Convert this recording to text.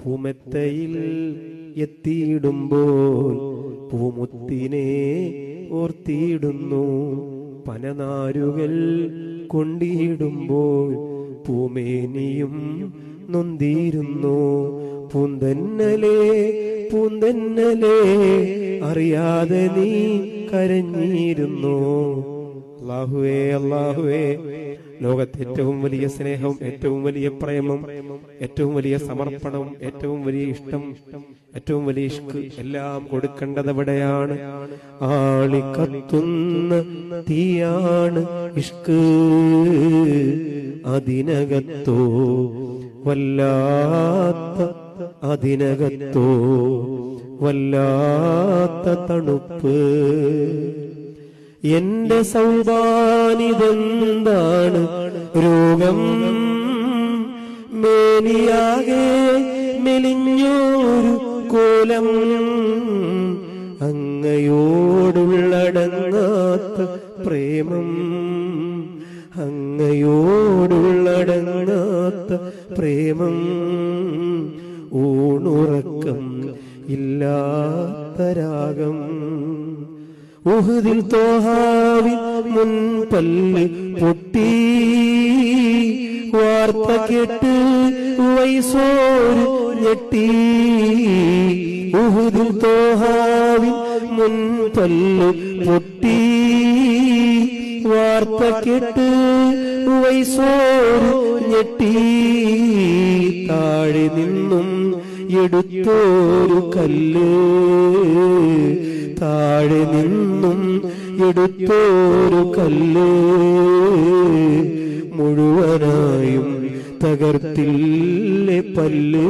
പൂമെത്തയിൽ എത്തിയിടുമ്പോൾ പൂമുത്തിനെ ഓർത്തിയിടുന്നു. പനനാരുകൾ കൊണ്ടിടുമ്പോൾ പൂമേനിയും നൊന്തിരുന്നു. പൂന്തന്നലേ പൂന്തന്നലേ അറിയാതെ നീ കരഞ്ഞിരുന്നു. അല്ലാഹുവേ അല്ലാഹുവേ, ലോകത്തെ ഏറ്റവും വലിയ സ്നേഹം, ഏറ്റവും വലിയ പ്രേമം, ഏറ്റവും വലിയ സമർപ്പണം, ഏറ്റവും വലിയ ഇഷ്ടം, ഏറ്റവും വലിയ ഇഷ്ക് എല്ലാം കൊടുക്കേണ്ടത് എവിടെയാണ്? ആളിക്കത്തുന്ന തീയാണ് ഇഷ്ക്. അതിനകത്തോ വല്ലാത്ത, അതിനകത്തോ വല്ലാത്ത തണുപ്പ്. എന്റെ സൗബാനിതെന്താണ് രോഗം? മേനിയാകെ മെലിഞ്ഞോരു കോലം. അങ്ങയോടുള്ളടങ്ങാത്ത പ്രേമം, അങ്ങയോടുള്ളടങ്ങാത്ത പ്രേമം. ഊണുറക്കം ഇല്ലാത്ത രാഗം. ഉഹുദിൽ തോഹാവിൻ മുൻപല്ല് പൊട്ടി. വാർത്ത കേട്ട് വൈസോര് ഞെട്ടി. ഉഹുദിൽ തോഹാവിൻ മുൻപല്ല് പൊട്ടി. വാർത്ത കേട്ട് വൈസോര് ഞെട്ടി. താഴെ നിന്നും എടുത്തോരു കല്ല്, താഴെ നിന്നും എടുത്തോരു കല്ല് മുഴുവനായും തകർത്തില്ലേ പല്ല്.